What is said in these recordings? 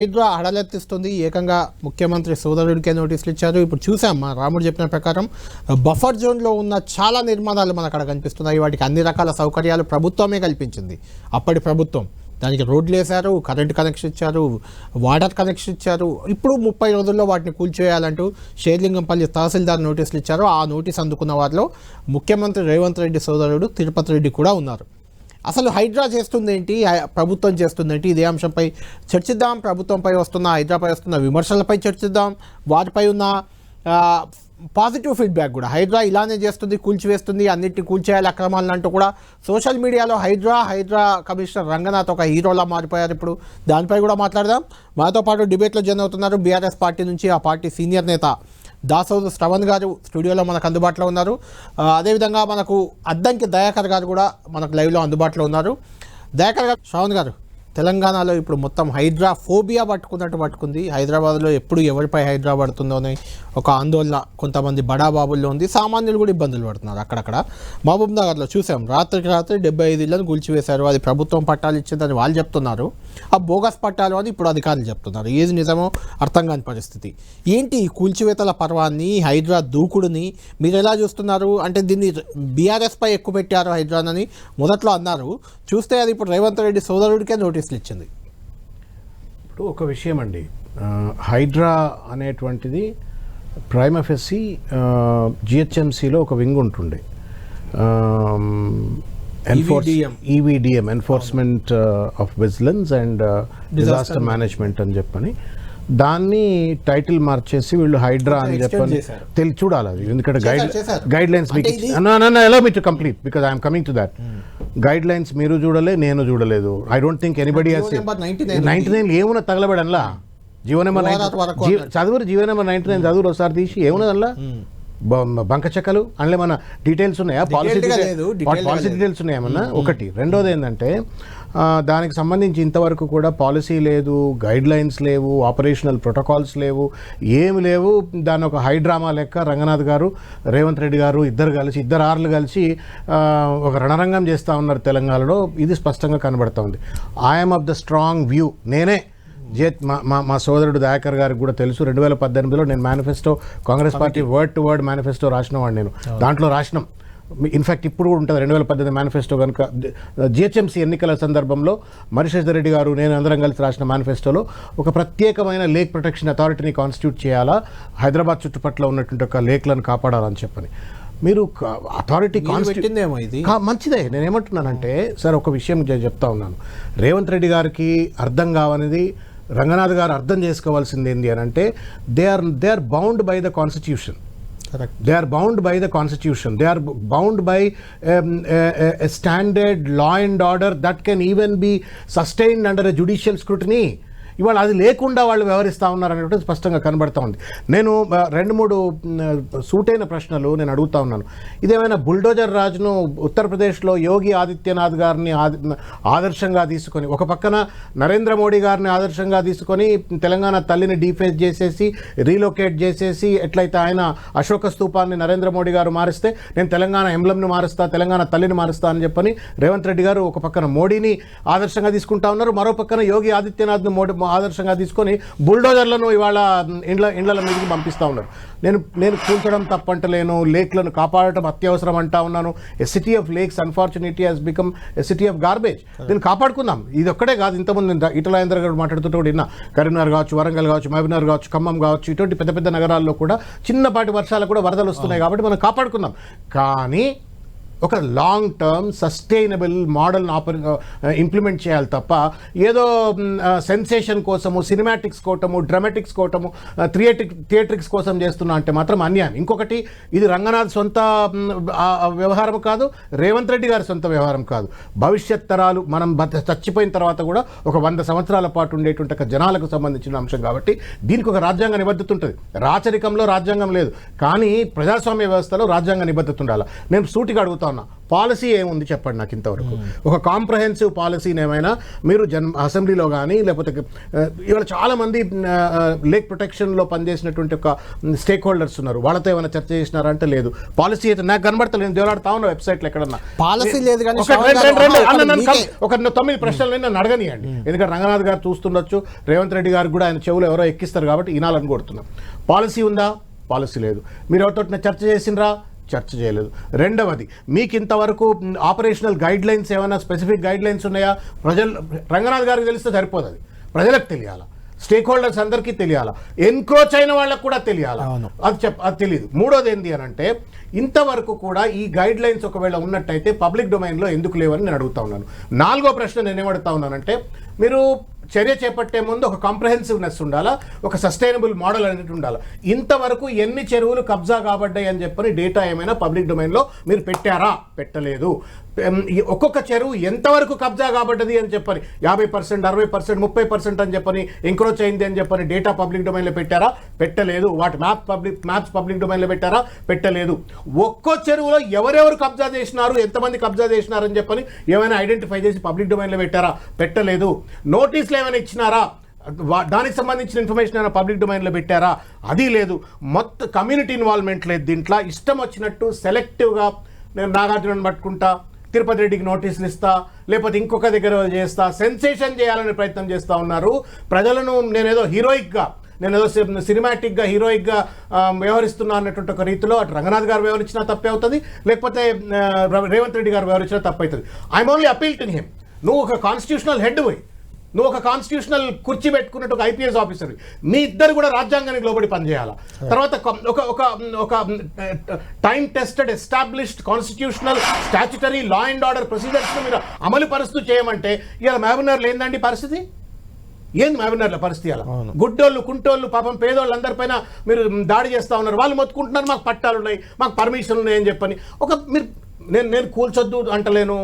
హైడ్రా హడలెత్తిస్తుంది. ఏకంగా ముఖ్యమంత్రి సోదరుడికే నోటీసులు ఇచ్చారు. ఇప్పుడు చూసాం మా రాముడు చెప్పిన ప్రకారం బఫర్ జోన్లో ఉన్న చాలా నిర్మాణాలు మనకు అక్కడ కనిపిస్తున్నాయి. వాటికి అన్ని రకాల సౌకర్యాలు ప్రభుత్వమే కల్పించింది. అప్పటి ప్రభుత్వం దానికి రోడ్లు వేశారు, కరెంట్ కనెక్షన్ ఇచ్చారు, వాటర్ కనెక్షన్ ఇచ్చారు. ఇప్పుడు 30 రోజుల్లో వాటిని కూల్చేయాలంటూ షేర్లింగంపల్లి తహసీల్దార్ నోటీసులు ఇచ్చారు. ఆ నోటీస్ అందుకున్న వారిలో ముఖ్యమంత్రి రేవంత్ రెడ్డి సోదరుడు తిరుపతి రెడ్డి కూడా ఉన్నారు. అసలు హైడ్రా చేస్తుందేంటి, ప్రభుత్వం చేస్తుందేంటి, ఇదే అంశంపై చర్చిద్దాం. ప్రభుత్వంపై వస్తున్న, హైడ్రాపై వస్తున్న విమర్శలపై చర్చిద్దాం. వాటిపై ఉన్న పాజిటివ్ ఫీడ్బ్యాక్ కూడా. హైడ్రా ఇలానే చేస్తుంది, కూల్చివేస్తుంది, అన్నిటిని కూల్చేయాలి అక్రమాలను అంటూ కూడా సోషల్ మీడియాలో హైడ్రా కమిషనర్ రంగనాథ్ ఒక హీరోలా మారిపోయారు. ఇప్పుడు దానిపై కూడా మాట్లాడదాం. మాతో పాటు డిబేట్లో జాయిన్ అవుతున్నారు బీఆర్ఎస్ పార్టీ నుంచి ఆ పార్టీ సీనియర్ నేత దాసోజు శ్రవణ్ గారు స్టూడియోలో మనకు అందుబాటులో ఉన్నారు. అదేవిధంగా మనకు అద్దంకి దయాకర్ గారు కూడా మనకు లైవ్లో అందుబాటులో ఉన్నారు. దయాకర్ గారు, శ్రవణ్ గారు, తెలంగాణలో ఇప్పుడు మొత్తం హైడ్రా ఫోబియా పట్టుకుంది. హైదరాబాద్లో ఎప్పుడు ఎవరిపై హైడ్రా పడుతుందో అని ఒక ఆందోళన కొంతమంది బడాబాబుల్లో ఉంది. సామాన్యులు కూడా ఇబ్బందులు పడుతున్నారు. అక్కడక్కడ మహబూబ్ నగర్లో చూసాం, రాత్రికి రాత్రి 75 ఇళ్లను కూల్చివేశారు. అది ప్రభుత్వం పట్టాలు ఇచ్చిందని వాళ్ళు చెప్తున్నారు. ఆ బోగస్ పట్టాలు అని ఇప్పుడు అధికారులు చెప్తున్నారు. ఏది నిజమో అర్థం కాని పరిస్థితి. ఏంటి ఈ కూల్చివేతల పర్వాన్ని, హైడ్రా దూకుడుని మీరు ఎలా చూస్తున్నారు? అంటే దీన్ని బీఆర్ఎస్పై ఎక్కువ పెట్టారు హైడ్రానని మొదట్లో అన్నారు. చూస్తే అది ఇప్పుడు రేవంత్ రెడ్డి సోదరుడికే నోటీసులు ఇచ్చింది. ఇప్పుడు ఒక విషయం అండి, హైడ్రా అనేటువంటిది ప్రైమా ఫెసి జిహెచ్ఎంసీలో ఒక వింగ్ ఉంటుండే, EVDM enforcement of vigilance and disaster management అని చెప్పని దాన్ని టైటిల్ మార్చేసి వీళ్ళు హైడ్రా అని చెప్పని చూడాలి. అది ఎందుకంటే గైడ్ లైన్స్ ఎలా me to complete because I'm coming to that. Guide lines మీరు చూడలే, నేను చూడలేదు. ఐ డోంట్ థింక్ ఎనీబడి 99 ఏమున్నా తగలబడన్లా. జీవో నెంబర్ చదువురు, జీవో నెంబర్ 99 చదువురు ఒకసారి తీసి ఏమున్నదల్లా బంక చెక్కలు అందులో మన డీటెయిల్స్ ఉన్నాయా, పాలసీ డీటెయిల్స్ ఉన్నాయేమన్నా? ఒకటి. రెండోది ఏంటంటే దానికి సంబంధించి ఇంతవరకు కూడా పాలసీ లేదు, గైడ్ లైన్స్ లేవు, ఆపరేషనల్ ప్రోటోకాల్స్ లేవు, ఏమి లేవు. దాని ఒక హైడ్రామా లెక్క రంగనాథ్ గారు, రేవంత్ రెడ్డి గారు ఇద్దరు ఆర్లు కలిసి ఒక రణరంగం చేస్తూ ఉన్నారు తెలంగాణలో. ఇది స్పష్టంగా కనబడుతూ ఉంది. I'm of the strong view. నేనే మా సోదరుడు దయాకర్ గారికి కూడా తెలుసు, 2018లో నేను manifesto, Congress party word to word manifesto రాసినవాడు నేను. దాంట్లో రాసినాం, ఇన్ఫ్యాక్ట్ ఇప్పుడు కూడా ఉంటుంది 2018 మేనిఫెస్టో. కనుక జిహెచ్ఎంసీ ఎన్నికల సందర్భంలో మరిశేషర్ రెడ్డి గారు, నేను అందరం కలిసి రాసిన మేనిఫెస్టోలో ఒక ప్రత్యేకమైన లేక్ ప్రొటెక్షన్ అథారిటీని కాన్స్టిట్యూట్ చేయాలా, హైదరాబాద్ చుట్టుపక్కల ఉన్నటువంటి ఒక లేక్లను కాపాడాలని చెప్పని. మీరు అథారిటీ మంచిదే. నేనేమంటున్నానంటే సార్, ఒక విషయం చెప్తా ఉన్నాను. రేవంత్ రెడ్డి గారికి అర్థం కావనిది రంగనాథ్ గారు అర్థం చేసుకోవాల్సింది ఏంటి అని అంటే, they are bound by the constitution. Correct. They are bound by the constitution. They are bound by a standard law and order that can even be sustained under a judicial scrutiny. ఇవాళ అది లేకుండా వాళ్ళు వ్యవహరిస్తూ ఉన్నారు అనేటువంటి స్పష్టంగా కనబడతా ఉంది. నేను 2-3 సూటైన ప్రశ్నలు నేను అడుగుతా ఉన్నాను. ఇదేమైనా బుల్డోజర్ రాజును ఉత్తరప్రదేశ్లో యోగి ఆదిత్యనాథ్ గారిని ఆదర్శంగా తీసుకొని, ఒక పక్కన నరేంద్ర మోడీ గారిని ఆదర్శంగా తీసుకొని తెలంగాణ తల్లిని డీఫేస్ చేసేసి, రీలొకేట్ చేసేసి, ఎట్లయితే ఆయన అశోక స్తూపాన్ని నరేంద్ర మోడీ గారు మారిస్తే నేను తెలంగాణ ఎంబ్లంని మారుస్తా, తెలంగాణ తల్లిని మారుస్తా అని చెప్పని రేవంత్ రెడ్డి గారు ఒక పక్కన మోడీని ఆదర్శంగా తీసుకుంటా ఉన్నారు. మరో పక్కన యోగి ఆదిత్యనాథ్ను ఆదర్శంగా తీసుకొని బుల్డోజర్లను ఇవాళ ఇండ్ల మీదకి పంపిస్తూ ఉన్నారు. నేను కూల్చడం తప్పంటలేను, లేక్లను కాపాడటం అత్యవసరం అంటా ఉన్నాను. A city of lakes unfortunately has become a city of garbage. దీన్ని కాపాడుకుందాం. ఇది ఒక్కడే కాదు, ఇంతకుముందు ఈటల గారు మాట్లాడుతుంటే కూడా విన్నా, కరీంనగర్ కావచ్చు, వరంగల్ కావచ్చు, మహబూబ్నగర్ కావచ్చు, ఖమ్మం కావచ్చు, ఇటువంటి పెద్ద పెద్ద నగరాల్లో కూడా చిన్నపాటి వర్షాలకు కూడా వరదలు వస్తున్నాయి. కాబట్టి మనం కాపాడుకుందాం. కానీ ఒక లాంగ్ టర్మ్ సస్టైనబుల్ మోడల్ని ఇంప్లిమెంట్ చేయాలి తప్ప ఏదో సెన్సేషన్ కోసము, సినిమాటిక్స్ కోసము, డ్రామాటిక్స్ కోసము, థియేట్రిక్స్ కోసం చేస్తున్నా అంటే మాత్రం అన్యాయం. ఇంకొకటి, ఇది రంగనాథ్ సొంత వ్యవహారం కాదు, రేవంత్ రెడ్డి గారి సొంత వ్యవహారం కాదు. భవిష్యత్ తరాలు మనం చచ్చిపోయిన తర్వాత కూడా ఒక 100 సంవత్సరాల పాటు ఉండేటువంటి ఒక జనాలకు సంబంధించిన అంశం కాబట్టి దీనికి ఒక రాజ్యాంగ నిబద్ధత ఉంటుంది. రాచరికంలో రాజ్యాంగం లేదు, కానీ ప్రజాస్వామ్య వ్యవస్థలో రాజ్యాంగ నిబద్ధత ఉండాలి. నేను సూటిగా అడుగుతాను, ఉన్నా, పాలసీ ఏముంది చెప్పండి నాకు ఇంతవరకు. ఒక కాంప్రహెన్సివ్ పాలసీని ఏమైనా మీరు అసెంబ్లీలో కానీ లేకపోతే ఇవాళ చాలామంది లేక్ ప్రొటెక్షన్లో పనిచేసినటువంటి ఒక స్టేక్ హోల్డర్స్ ఉన్నారు, వాళ్ళతో ఏమైనా చర్చ చేసినారా అంటే లేదు. పాలసీ అయితే నాకు కనబడతలేదు, దేవులాడుతా ఉన్నా వెబ్సైట్లో ఎక్కడన్నా పాలసీ లేదు. కానీ ఒక 9 ప్రశ్నలు నన్ను అడగనియండి, ఎందుకంటే రంగనాథ్ గారు చూస్తుండొచ్చు, రేవంత్ రెడ్డి గారికి కూడా ఆయన చెవులు ఎవరో ఎక్కిస్తారు కాబట్టి వినాలని కోరుతున్నాం. పాలసీ ఉందా? పాలసీ లేదు. మీరు ఎవరితో చర్చ చేసినరా? చర్చ చేయలేదు. రెండవది, మీకు ఇంతవరకు ఆపరేషనల్ గైడ్ లైన్స్ ఏమైనా స్పెసిఫిక్ గైడ్ లైన్స్ ఉన్నాయా? రంగనాథ్ గారికి తెలిస్తే సరిపోదు, అది ప్రజలకు తెలియాలా, స్టేక్ హోల్డర్స్ అందరికీ తెలియాలా, ఎన్క్రోచ్ అయిన వాళ్ళకు కూడా తెలియాలా, అది తెలియదు. మూడోది ఏంటి అని అంటే, ఇంతవరకు కూడా ఈ గైడ్ లైన్స్ ఒకవేళ ఉన్నట్టయితే పబ్లిక్ డొమైన్లో ఎందుకు లేవని నేను అడుగుతా ఉన్నాను. 4వ ప్రశ్న నేను ఏమడుగుతా ఉన్నానంటే, మీరు చర్య చేపట్టే ముందు ఒక కాంప్రహెన్సివ్నెస్ ఉండాలా, ఒక సస్టైనబుల్ మోడల్ అనేది ఉండాలి. ఇంతవరకు ఎన్ని చెరువులు కబ్జా కాబడ్డాయి అని చెప్పని డేటా ఏమైనా పబ్లిక్ డొమైన్లో మీరు పెట్టారా? పెట్టలేదు. ఒక్కొక్క చెరువు ఎంతవరకు కబ్జా కాబడ్డది అని చెప్పని 50%, 60%, 30% అని చెప్పని ఎంక్రోచ్ అయింది అని చెప్పని డేటా పబ్లిక్ డొమైన్లో పెట్టారా? పెట్టలేదు. వాటి మ్యాప్స్ పబ్లిక్ డొమైన్లో పెట్టారా? పెట్టలేదు. ఒక్కో చెరువులో ఎవరెవరు కబ్జా చేసినారు, ఎంతమంది కబ్జా చేసినారు అని చెప్పని ఏమైనా ఐడెంటిఫై చేసి పబ్లిక్ డొమైన్లో పెట్టారా? పెట్టలేదు. నోటీసులు ఏమైనా ఇచ్చినారా? దానికి సంబంధించిన ఇన్ఫర్మేషన్ ఏమైనా పబ్లిక్ డొమైన్లో పెట్టారా? అది లేదు. మొత్తం కమ్యూనిటీ ఇన్వాల్వ్మెంట్ లేదు దీంట్లో. ఇష్టం వచ్చినట్టు సెలెక్టివ్గా నేను నాగార్జునని పట్టుకుంటా, తిరుపతి రెడ్డికి నోటీసులు ఇస్తా, లేకపోతే ఇంకొక దగ్గర చేస్తా, సెన్సేషన్ చేయాలనే ప్రయత్నం చేస్తూ ఉన్నారు. ప్రజలను నేనేదో హీరోయిక్గా, నేనేదో సినిమాటిక్గా హీరోయిక్గా వ్యవహరిస్తున్నా అన్నటువంటి ఒక రీతిలో అటు రంగనాథ్ గారు వ్యవహరించినా తప్పే అవుతుంది, లేకపోతే రేవంత్ రెడ్డి గారు వ్యవహరించినా తప్పు అవుతుంది. I'm only appeal to him. నువ్వు ఒక కాన్స్టిట్యూషనల్ హెడ్ పోయి, నువ్వు ఒక కాన్స్టిట్యూషనల్ కుర్చీ పెట్టుకున్నట్టు ఒక ఐపీఎస్ ఆఫీసర్, మీ ఇద్దరు కూడా రాజ్యాంగానికి లోబడి పనిచేయాలా. తర్వాత ఒక time tested established constitutional statutory law and order ప్రొసీజర్స్ను మీరు అమలు పరుస్తూ చేయమంటే ఇలా మహబూబ్నగర్లో ఏందండి పరిస్థితి? ఏంది మహబూబ్నగర్లో పరిస్థితి? అలా గుడ్డోళ్ళు, కుంటోళ్ళు, పాపం పేదోళ్ళు అందరిపైన మీరు దాడి చేస్తూ ఉన్నారు. వాళ్ళు మొత్తుకుంటున్నారు మాకు పట్టాలు ఉన్నాయి, మాకు పర్మిషన్లు ఉన్నాయి అని చెప్పని. మీరు నేను కూల్చొద్దు అంటలేను,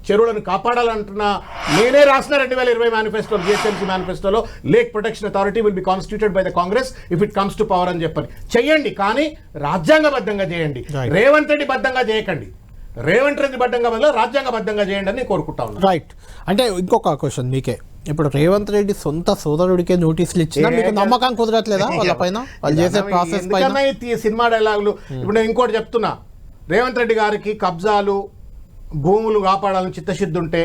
చెరువులను కాపాడాలంటున్నా. నేనే రాసిన 2020 మేనిఫెస్టోలో, జిహెచ్ఎంసీ మేనిఫెస్టోలో, lake protection authority will be constituted by the Congress if it comes to power అని చెప్పని చెయ్యండి. కానీ రాజ్యాంగబద్ధంగా చేయండి. రేవంత్ రెడ్డి బద్ధంగా చేయకండి. రేవంత్ రెడ్డి బద్ధంగా బదులు రాజ్యాంగబద్ధంగా చేయండి అని కోరుకుంటా ఉన్నాను. రైట్. అంటే ఇంకొక క్వశ్చన్ మీకే, ఇప్పుడు రేవంత్ రెడ్డి సొంత సోదరుడికే నోటీసులు ఇచ్చినా మీకు నమ్మకం కుదరట్లేదా వాళ్ళ పైన, వాళ్ళు చేసే ప్రాసెస్ పైన? సినిమా డైలాగులు. ఇప్పుడు నేను ఇంకోటి చెప్తున్నా, రేవంత్ రెడ్డి గారికి కబ్జాలు, భూములు కాపాడాలని చిత్తశుద్ధి ఉంటే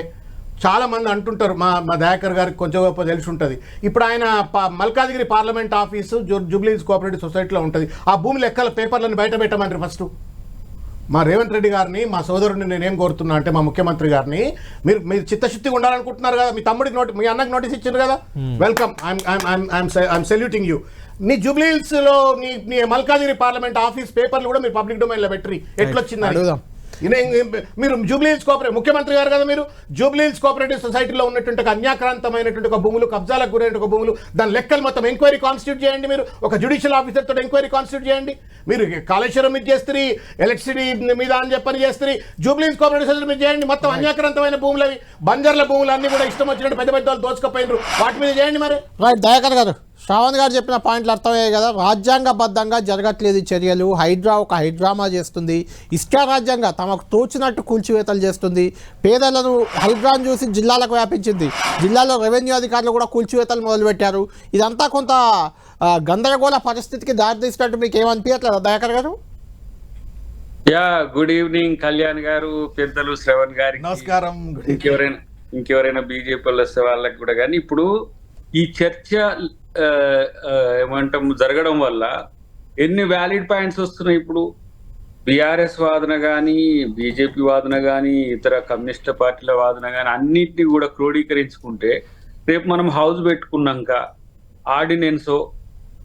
చాలామంది అంటుంటారు, మా దయాకర్ గారికి కొంచెం గొప్ప తెలిసి ఉంటుంది. ఇప్పుడు ఆయన Malkajgiri parliament office Jubilee Hills cooperative సొసైటీలో ఉంటుంది. ఆ భూమి లెక్కల పేపర్లను బయట పెట్టమని ఫస్ట్ మా రేవంత్ రెడ్డి గారిని, మా సోదరుడిని నేనేం కోరుతున్నా అంటే, మా ముఖ్యమంత్రి గారిని, మీరు చిత్తశుద్ధిగా ఉండాలనుకుంటున్నారు కదా, మీ తమ్ముడికి మీ అన్నకి నోటీస్ ఇచ్చారు కదా, వెల్కమ్, ఐఎమ్ సెల్యూటింగ్ యూ. నీ జూబ్లీహిల్స్లో నీ మల్కాజ్గిరి పార్లమెంట్ ఆఫీస్ పేపర్లు కూడా మీరు పబ్లిక్ డొమైన్లో పెట్టరి. ఎట్లొచ్చిందని మీరు జూబ్లీహిల్స్ కోఆపరేటివ్ ముఖ్యమంత్రి గారు కదా, మీరు జూబ్లీహిల్స్ కోఆపరేటివ్ సొసైటీలో ఉన్నటువంటి ఒక అన్యాక్రాంతమైనటువంటి ఒక భూములు, కబ్జాలకు గురైన ఒక భూములు, దాని లెక్కలు మొత్తం ఎంక్వైరీ కాన్స్టిట్యూట్ చేయండి. మీరు ఒక జ్యుడిషియల్ ఆఫీసర్ తోటి ఎంక్వైరీ కాన్స్టిట్యూట్ చేయండి. మీరు కాళేశ్వరం మీద చేస్తారు, ఎలక్ట్రిసిటీ మీద అని చెప్పని చేస్తారు, జూబ్లీహిల్స్ కోఆపరేటివ్ సొసైటీ మీద చేయండి. మొత్తం అన్యాక్రాంతమైన భూములు అవి, బంజర్ల భూములు అన్ని కూడా ఇష్టం వచ్చినట్టు పెద్ద పెద్ద వాళ్ళు దోచుకపోయినారు, వాటి మీద చేయండి. మరి దయాకర్ గారు, శ్రావణ్ గారు చెప్పిన పాయింట్లు అర్థమయ్యాయి కదా. రాజ్యాంగబద్ధంగా జరగట్లేదు ఈ చర్యలు. హైడ్రా ఒక హైడ్రామా చేస్తుంది, ఇష్టారాజ్యంగా తమకు తోచినట్టు కూల్చివేతలు చేస్తుంది. పేదలను హైడ్రాను చూసి జిల్లాలకు వ్యాపించింది. జిల్లాలో రెవెన్యూ అధికారులు కూడా కూల్చివేతలు మొదలుపెట్టారు. ఇదంతా కొంత గందరగోళ పరిస్థితికి దారితీసినట్టు మీకు ఏమనిపించట్లేదా దయాకర్ గారు? గుడ్ ఈవినింగ్ కళ్యాణ్ గారు, పెద్దలు శ్రవణ్ గారికి నమస్కారం. ఇంకెవరైనా బీజేపీ వస్తే వాళ్ళకి కూడా. కానీ ఇప్పుడు ఈ చర్చ ఏమంటాం జరగడం వల్ల ఎన్ని వ్యాలిడ్ పాయింట్స్ వస్తున్నాయి. ఇప్పుడు బీఆర్ఎస్ వాదన కానీ, బీజేపీ వాదన కానీ, ఇతర కమ్యూనిస్ట్ పార్టీల వాదన కానీ అన్నింటినీ కూడా క్రోడీకరించుకుంటే రేపు మనం హౌస్ పెట్టుకున్నాక ఆర్డినెన్సో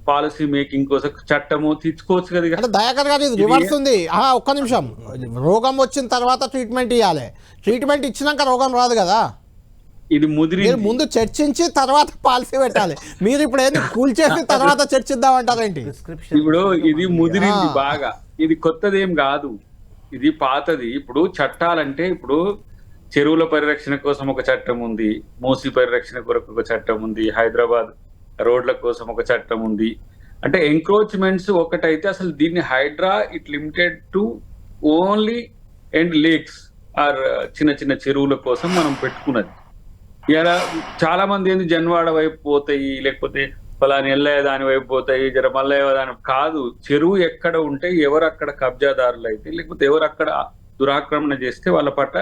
పాలసీ మేకింగ్ కోసం చట్టము తెచ్చుకోవచ్చు కదా. అంటే దయాకర్ గారు ఇది రివర్స్ ఉంది. ఒక్క నిమిషం, రోగం వచ్చిన తర్వాత ట్రీట్మెంట్ ఇవ్వాలి, ట్రీట్మెంట్ ఇచ్చినాక రోగం రాదు కదా. ఇది ముందు చర్చించి తర్వాత పాలసీ పెట్టాలి. మీరు ఇప్పుడు ఏంది కూల్చేసి తర్వాత చర్చిద్దామంటారేంటి? ఇప్పుడు ఇది ముదిరింది బాగా, ఇది కొత్తదేం కాదు, ఇది పాతది. ఇప్పుడు చట్టాలంటే ఇప్పుడు చెరువుల పరిరక్షణ కోసం ఒక చట్టం ఉంది, మూసీ పరిరక్షణ కొరకు ఒక చట్టం ఉంది, హైదరాబాద్ రోడ్ల కోసం ఒక చట్టం ఉంది. అంటే ఎంక్రోచ్మెంట్స్ ఒకటైతే అసలు దీన్ని Hydraa it limited to only and lakes are చిన్న చిన్న చెరువుల కోసం మనం పెట్టుకున్నది. ఇలా చాలా మంది ఏంది జన్వాడ వైపు పోతాయి, లేకపోతే ఫలాని ఎల్లయ్య దాని వైపు పోతాయి, జర మల్లయ్య దాని కాదు. చెరువు ఎక్కడ ఉంటే ఎవరు అక్కడ కబ్జాదారులు అయితే, లేకపోతే ఎవరు అక్కడ దురాక్రమణ చేస్తే వాళ్ళ పట్ల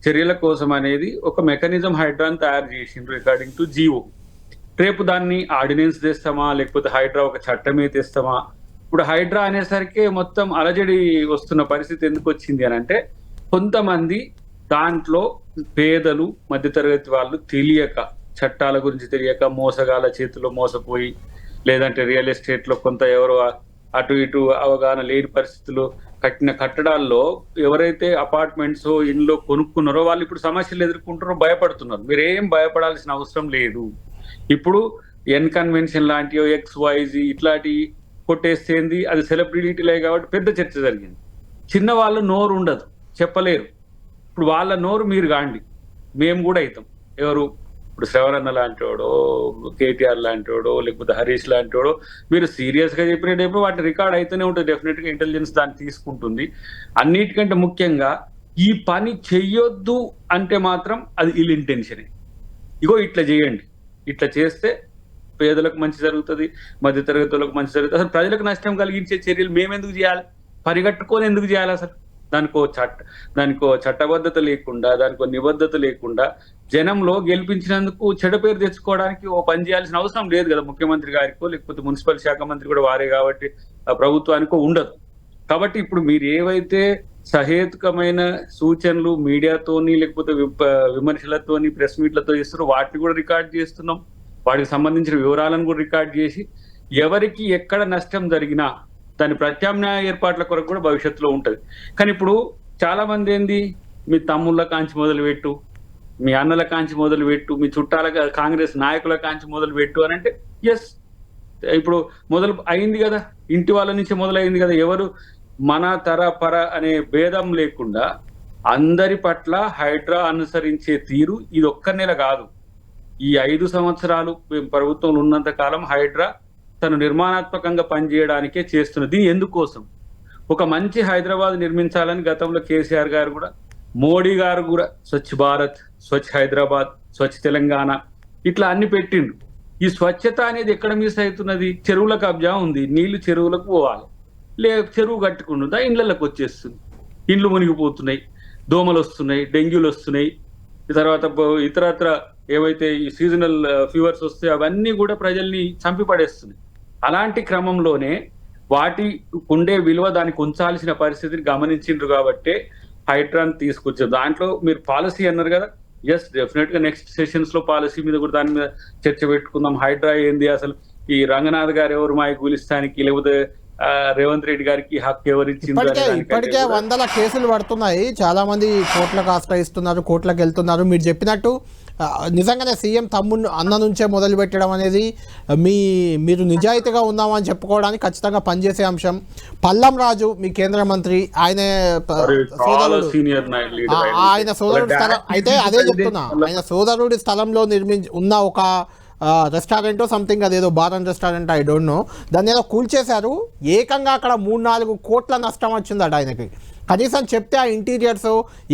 చర్యల కోసం అనేది ఒక మెకానిజం హైడ్రాని తయారు చేసిండ్రు అకార్డింగ్ టు జీవో. రేపు దాన్ని ఆర్డినెన్స్ తెస్తామా, లేకపోతే హైడ్రా ఒక చట్టమే తెస్తామా? ఇప్పుడు హైడ్రా అనేసరికి మొత్తం అలజడి వస్తున్న పరిస్థితి ఎందుకు వచ్చింది అని అంటే, కొంతమంది దాంట్లో పేదలు మధ్యతరగతి వాళ్ళు తెలియక, చట్టాల గురించి తెలియక, మోసగాల చేతిలో మోసపోయి, లేదంటే రియల్ ఎస్టేట్ లో కొంత ఎవరో అటు ఇటు అవగాహన లేని పరిస్థితుల్లో కట్టిన కట్టడాల్లో ఎవరైతే అపార్ట్మెంట్స్ ఇండ్లో కొనుక్కున్నారో వాళ్ళు ఇప్పుడు సమస్యలు ఎదుర్కొంటారో భయపడుతున్నారు. మీరు ఏం భయపడాల్సిన అవసరం లేదు. ఇప్పుడు కన్వెన్షన్ లాంటివో XYZ ఇట్లాంటి కొట్టేస్తేంది, అది సెలబ్రిటీలే కాబట్టి పెద్ద చర్చ జరిగింది. చిన్న వాళ్ళు నోరు ఉండదు, చెప్పలేరు. ఇప్పుడు వాళ్ళ నోరు మీరు కాండి, మేము కూడా అవుతాం. ఎవరు ఇప్పుడు శ్రవణన్న లాంటివాడో, KTR లాంటివాడో, లేకపోతే హరీష్ లాంటివాడో మీరు సీరియస్ గా చెప్పినప్పుడు వాటి రికార్డ్ అయితేనే ఉంటుంది. డెఫినెట్ గా ఇంటెలిజెన్స్ దాన్ని తీసుకుంటుంది. అన్నిటికంటే ముఖ్యంగా ఈ పని చెయ్యొద్దు అంటే మాత్రం అది ఇల్ ఇంటెన్షనే. ఇగో ఇట్లా చేయండి, ఇట్లా చేస్తే పేదలకు మంచి జరుగుతుంది, మధ్యతరగతులకు మంచి జరుగుతుంది. అసలు ప్రజలకు నష్టం కలిగించే చర్యలు మేమెందుకు చేయాలి? పరిగట్టుకొని ఎందుకు చేయాలి? అసలు దానికో చట్టబద్ధత లేకుండా, దానికో నిబద్ధత లేకుండా జనంలో గెలిపించినందుకు చెడ్డ పేరు తెచ్చుకోవడానికి ఓ పని చేయాల్సిన అవసరం లేదు కదా ముఖ్యమంత్రి గారికో, లేకపోతే మున్సిపల్ శాఖ మంత్రి కూడా వారే కాబట్టి ప్రభుత్వానికో ఉండదు. కాబట్టి ఇప్పుడు మీరు ఏవైతే సహేతుకమైన సూచనలు మీడియాతోని, లేకపోతే విమర్శలతోని, ప్రెస్ మీట్లతో ఇస్తారో వాటిని కూడా రికార్డ్ చేస్తున్నాం. వాటికి సంబంధించిన వివరాలను కూడా రికార్డ్ చేసి ఎవరికి ఎక్కడ నష్టం జరిగినా దాని ప్రత్యామ్నాయ ఏర్పాట్ల కొరకు కూడా భవిష్యత్తులో ఉంటది. కానీ ఇప్పుడు చాలా మంది ఏంది, మీ తమ్ముళ్ళ కాంచి మొదలుపెట్టు, మీ అన్నల కాంచి మొదలుపెట్టు, మీ చుట్టాల కాంగ్రెస్ నాయకుల కాంచి మొదలుపెట్టు అని అంటే ఎస్, ఇప్పుడు మొదలు అయింది కదా, ఇంటి వాళ్ళ నుంచి మొదలైంది కదా. ఎవరు మన తర పర అనే భేదం లేకుండా అందరి పట్ల హైడ్రా అనుసరించే తీరు ఇది ఒక్క నెల కాదు, ఈ 5 సంవత్సరాలు ప్రభుత్వంలో ఉన్నంత కాలం హైడ్రా తను నిర్మాణాత్మకంగా పనిచేయడానికే చేస్తున్నది. ఎందుకోసం? ఒక మంచి హైదరాబాద్ నిర్మించాలని గతంలో కేసీఆర్ గారు కూడా, మోడీ గారు కూడా స్వచ్ఛ భారత్, స్వచ్ఛ హైదరాబాద్, స్వచ్ఛ తెలంగాణ ఇట్లా అన్ని పెట్టిండు. ఈ స్వచ్ఛత అనేది ఎక్కడ మిస్ అవుతున్నది? చెరువుల కబ్జా ఉంది, నీళ్లు చెరువులకు పోవాలి, చెరువు కట్టుకుంటుందా ఇండ్లకు వచ్చేస్తుంది, ఇండ్లు మునిగిపోతున్నాయి, దోమలు వస్తున్నాయి, డెంగ్యూలు వస్తున్నాయి, తర్వాత ఇతరత్ర ఏవైతే ఈ సీజనల్ ఫీవర్స్ వస్తాయో అవన్నీ కూడా ప్రజల్ని చంపి పడేస్తున్నాయి. అలాంటి క్రమంలోనే వాటి ఉండే విలువ దానికి ఉంచాల్సిన పరిస్థితిని గమనించిండ్రు కాబట్టి హైడ్రాన్ తీసుకొచ్చారు. దాంట్లో మీరు పాలసీ అన్నారు కదా, ఎస్ డెఫినెట్ గా నెక్స్ట్ సెషన్స్ లో పాలసీ మీద కూడా దాని మీద చర్చ పెట్టుకుందాం. హైడ్రా ఏంది అసలు, ఈ రంగనాథ్ గారు ఎవరు మాయ గులిస్తానికి, లేకపోతే రేవంత్ రెడ్డి గారికి హక్కు ఎవరిచ్చింది? ఇప్పటికే 100 కేసులు పడుతున్నాయి, చాలా మంది కోర్టులకు ఆశ్రయిస్తున్నారు, కోర్టులకు వెళ్తున్నారు. మీరు చెప్పినట్టు నిజంగానే సీఎం తమ్ముడు అన్న నుంచే మొదలు పెట్టడం అనేది మీరు నిజాయితీగా ఉన్నామని చెప్పుకోవడానికి ఖచ్చితంగా పనిచేసే అంశం. పల్లం రాజు మీ కేంద్ర మంత్రి, ఆయన సోదరుడి స్థలం అయితే అదే చెప్తున్నా, ఆయన సోదరుడి స్థలంలో ఉన్న ఒక రెస్టారెంట్ సంథింగ్, అదేదో bar and restaurant, I don't know, దాన్ని ఏదో కూల్చేశారు. ఏకంగా అక్కడ 3-4 కోట్ల నష్టం వచ్చిందట ఆయనకి. కనీసం చెప్తే ఆ ఇంటీరియర్స్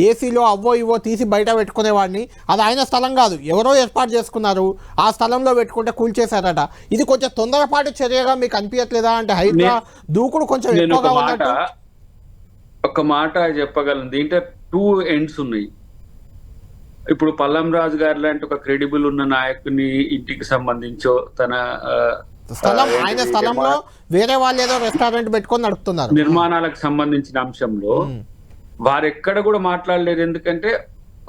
ఏసీలో అవో ఇవో తీసి బయట పెట్టుకునేవాడిని, అది ఆయన స్థలం కాదు, ఎవరో ఏర్పాటు చేసుకున్నారు, ఆ స్థలంలో పెట్టుకుంటే కూల్చేశారట. ఇది కొంచెం తొందరపాటు చర్యగా మీకు అనిపించట్లేదా? అంటే హైడ్రా దూకుడు కొంచెం ఎక్కువగా ఉన్నట్టు. ఒక మాట చెప్పగలను, దీంట్లో 2 ends ఉన్నాయి. ఇప్పుడు పల్లం రాజు గారు లాంటి ఒక క్రెడిబుల్ ఉన్న నాయకుని ఇంటికి సంబంధించో తన ఆయన స్థలంలో వేరే వాళ్ళు ఏదో రెస్టారెంట్ పెట్టుకొని నడుపుతున్నారు, నిర్మాణాలకు సంబంధించిన అంశంలో వారెక్కడ కూడా మాట్లాడలేదు. ఎందుకంటే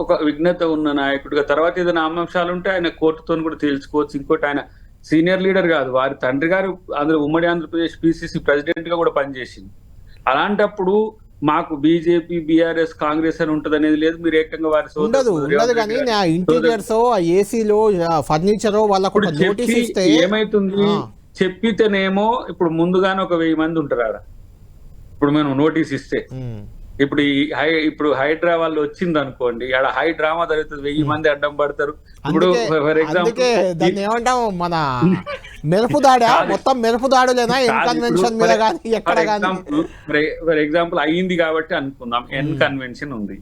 ఒక విఘ్నత ఉన్న నాయకుడిగా, తర్వాత ఏదైనా అంశాలు ఉంటే ఆయన కోర్టుతో కూడా తేల్చుకోవచ్చు. ఇంకోటి, ఆయన సీనియర్ లీడర్ కాదు, వారి తండ్రి గారు ఉమ్మడి ఆంధ్రప్రదేశ్ PCC ప్రెసిడెంట్ గా కూడా పనిచేసింది. అలాంటప్పుడు మాకు బీజేపీ, బీఆర్ఎస్, కాంగ్రెస్ అని ఉంటది అనేది లేదు. మీరు ఏకంగా వారి ఉండదు కానీ ఇంటీరియర్స్, ఏసీలో ఫర్నిచర్ వాళ్ళకు నోటీస్ ఇస్తే ఏమైతుంది? చెప్పితేనేమో ఇప్పుడు ముందుగానే ఒక 1000 మంది ఉంటారు ఆడ. ఇప్పుడు మేము నోటీస్ ఇస్తే ఇప్పుడు హైడ్రా వాళ్ళు వచ్చింది అనుకోండి, ఆడ హై డ్రామా జరుగుతుంది, 1000 మంది అడ్డం పడతారు. ఇప్పుడు ఫర్ అందుకే ఎగ్జాంపుల్ దాన్ని ఏమంటాం, మన మెరుపు దాడా, మొత్తం మెరుపు దాడులేనా కన్వెన్షన్ మీద కానీ ఎక్కడ కానీ. ఫర్ ఎగ్జాంపుల్ అయ్యింది కాబట్టి అనుకుందాం, కన్వెన్షన్ ఉంది.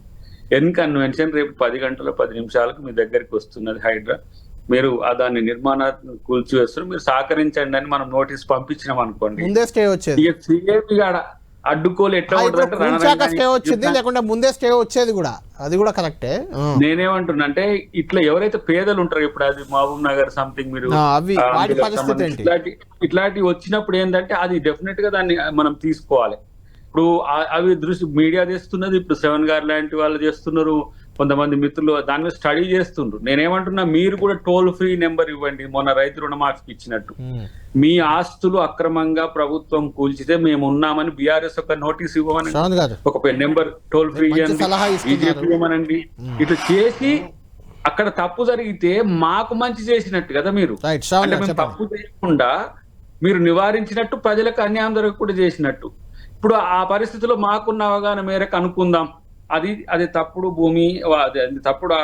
కన్వెన్షన్ రేపు 10 గంటల 10 నిమిషాలకు మీ దగ్గరికి వస్తున్నది హైడ్రా, మీరు దాన్ని నిర్మాణాన్ని కూల్చివేస్తారు, మీరు సహకరించండి అని మనం నోటీస్ పంపించినాం అనుకోండి, ముందే స్టే వచ్చేది. అడ్డుకోలు ఎట్లా స్టే వచ్చింది, లేకుంటే ముందే స్టే వచ్చేది కూడా, అది కూడా కరెక్టే. నేనేమంటున్నా అంటే ఇట్లా ఎవరైతే పేదలు ఉంటారో, ఇప్పుడు అది మహబూబ్ నగర్ సంథింగ్, మీరు ఇట్లాంటివి వచ్చినప్పుడు ఏంటంటే అది డెఫినెట్ గా దాన్ని మనం తీసుకోవాలి. ఇప్పుడు అవి మీడియా చేస్తున్నది, ఇప్పుడు 7 గారు లాంటి వాళ్ళు చేస్తున్నారు, కొంతమంది మిత్రులు దాని మీద స్టడీ చేస్తుండ్రు. నేనేమంటున్నా, మీరు కూడా టోల్ ఫ్రీ నెంబర్ ఇవ్వండి, మొన్న రైతు రుణమాఫీకి ఇచ్చినట్టు. మీ ఆస్తులు అక్రమంగా ప్రభుత్వం కూల్చితే మేము ఉన్నామని బీఆర్ఎస్ ఒక నోటీస్ ఇవ్వమని, ఒక నెంబర్ టోల్ ఫ్రీ బీజేపీ ఇవ్వమనండి. ఇట్లా చేసి అక్కడ తప్పు జరిగితే మాకు మంచి చేసినట్టు కదా మీరు. అంటే మేము తప్పు చేయకుండా మీరు నివారించినట్టు, ప్రజలకు అన్యాయం జరగకుండా చేసినట్టు. ఇప్పుడు ఆ పరిస్థితిలో మాకున్న అవగాహన మేరకు అనుకుందాం, అది తప్పుడు భూమి, తప్పుడు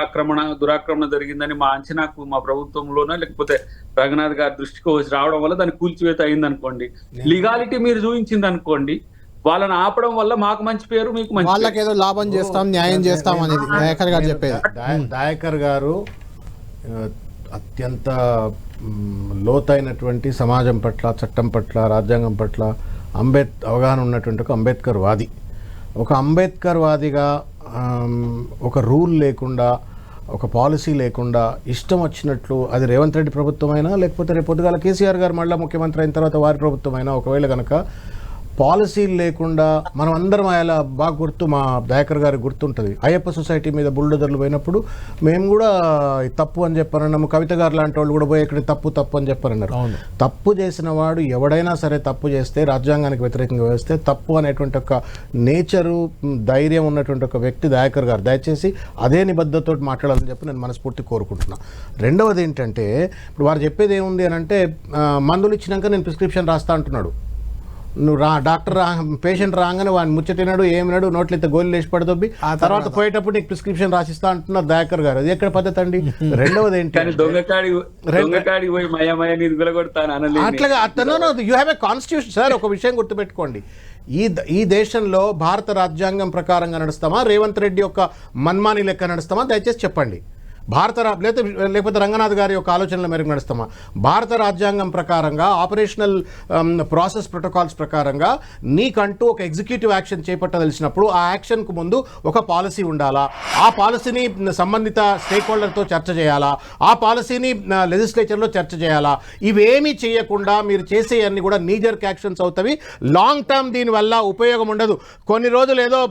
దురాక్రమణ జరిగిందని మా అంచనాకు, మా ప్రభుత్వంలోనో లేకపోతే రంగనాథ్ గారి దృష్టికి వచ్చి రావడం వల్ల దాన్ని కూల్చివేత అయింది అనుకోండి, లీగాలిటీ మీరు చూపించింది అనుకోండి, వాళ్ళని ఆపడం వల్ల మాకు మంచి పేరు, మీకు మంచి, వాళ్ళకి ఏదో లాభం చేస్తాం, న్యాయం చేస్తాం అనేది దయాకర్ గారు చెప్పేది. దయాకర్ గారు అత్యంత లోతైనటువంటి సమాజం పట్ల, చట్టం పట్ల, రాజ్యాంగం పట్ల అవగాహన ఉన్నటువంటి ఒక అంబేద్కర్ వాది. ఒక అంబేద్కర్ వాదిగా ఒక రూల్ లేకుండా, ఒక పాలసీ లేకుండా ఇష్టం వచ్చినట్లు, అది రేవంత్ రెడ్డి ప్రభుత్వం అయినా లేకపోతే రేపు పొద్దుగాల కేసీఆర్ గారు మళ్ళీ ముఖ్యమంత్రి అయిన తర్వాత వారి ప్రభుత్వం అయినా, ఒకవేళ కనుక పాలసీలు లేకుండా మనం అందరం అలా బాగా గుర్తు, మా దయాకర్ గారికి గుర్తుంటుంది, అయ్యప్ప సొసైటీ మీద బుల్డోజర్లు పోయినప్పుడు మేము కూడా తప్పు అని చెప్పారన్నాము, కవిత గారు లాంటి వాళ్ళు కూడా పోయి ఇక్కడ తప్పు అని చెప్పారన్నారు. తప్పు చేసిన వాడు ఎవడైనా సరే తప్పు చేస్తే, రాజ్యాంగానికి వ్యతిరేకంగా వేస్తే తప్పు అనేటువంటి ఒక నేచరు, ధైర్యం ఉన్నటువంటి ఒక వ్యక్తి దయాకర్ గారు. దయచేసి అదే నిబద్ధతతో మాట్లాడాలని చెప్పి నేను మనస్ఫూర్తి కోరుకుంటున్నాను. రెండవది ఏంటంటే, ఇప్పుడు వారు చెప్పేది ఏముంది అని అంటే, మందులు ఇచ్చినాక నేను ప్రిస్క్రిప్షన్ రాస్తా అంటున్నాడు. నువ్వు డాక్టర్ పేషెంట్ రాగానే వాడిని ముచ్చటినాడు, ఏమినాడు, నోట్లయితే గోళీలు వేసి పడదొబ్బి తర్వాత పోయేటప్పుడు నీకు ప్రిస్క్రిప్షన్ రాసిస్తా అంటున్నారు దయాకర్ గారు. అది ఎక్కడ పద్ధతి అండి? రెండవది ఏంటి, అట్లాగా you have a constitution sir. ఒక విషయం గుర్తుపెట్టుకోండి, ఈ దేశంలో భారత రాజ్యాంగం ప్రకారంగా నడుస్తామా, రేవంత్ రెడ్డి యొక్క మన్మాని లెక్క నడుస్తామా? దయచేసి చెప్పండి. లేకపోతే రంగనాథ్ గారి యొక్క ఆలోచనల మేరకు నడుస్తామా? భారత రాజ్యాంగం ప్రకారంగా, ఆపరేషనల్ ప్రాసెస్ ప్రోటోకాల్స్ ప్రకారంగా నీకంటూ ఒక ఎగ్జిక్యూటివ్ యాక్షన్ చేపట్టదలిసినప్పుడు ఆ యాక్షన్కు ముందు ఒక పాలసీ ఉండాలా, ఆ పాలసీని సంబంధిత స్టేక్ హోల్డర్తో చర్చ చేయాలా, ఆ పాలసీని లెజిస్లేచర్లో చర్చ చేయాలా. ఇవేమీ చేయకుండా మీరు చేసేవన్నీ కూడా నీజర్క్ యాక్షన్స్ అవుతాయి. లాంగ్ టర్మ్ దీనివల్ల ఉపయోగం ఉండదు. కొన్ని రోజులు ఏదో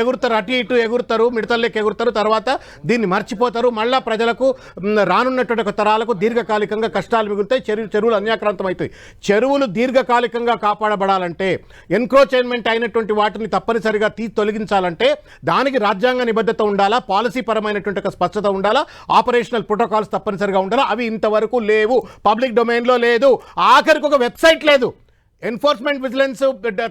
ఎగురుతారు, అటు ఇటు ఎగురుతారు, మిడతల్లోకి ఎగురుతారు, తర్వాత దీన్ని మర్చిపోతారు. మళ్ళీ ప్రజలకు రానున్నటువంటి ఒక తరాలకు దీర్ఘకాలికంగా కష్టాలు మిగులుతాయి, చెరువులు అన్యాక్రాంతం అవుతాయి. చెరువులు దీర్ఘకాలికంగా కాపాడబడాలంటే, ఎన్క్రోచ్మెంట్ అయినటువంటి వాటిని తప్పనిసరిగా తొలగించాలంటే దానికి రాజ్యాంగ నిబద్ధత ఉండాలా, పాలసీ పరమైనటువంటి ఒక స్పష్టత ఉండాలా, ఆపరేషనల్ ప్రోటోకాల్స్ తప్పనిసరిగా ఉండాలా. అవి ఇంతవరకు లేవు, పబ్లిక్ డొమైన్లో లేదు, ఆఖరికి ఒక వెబ్సైట్ లేదు. ఎన్ఫోర్స్మెంట్ విజిలెన్స్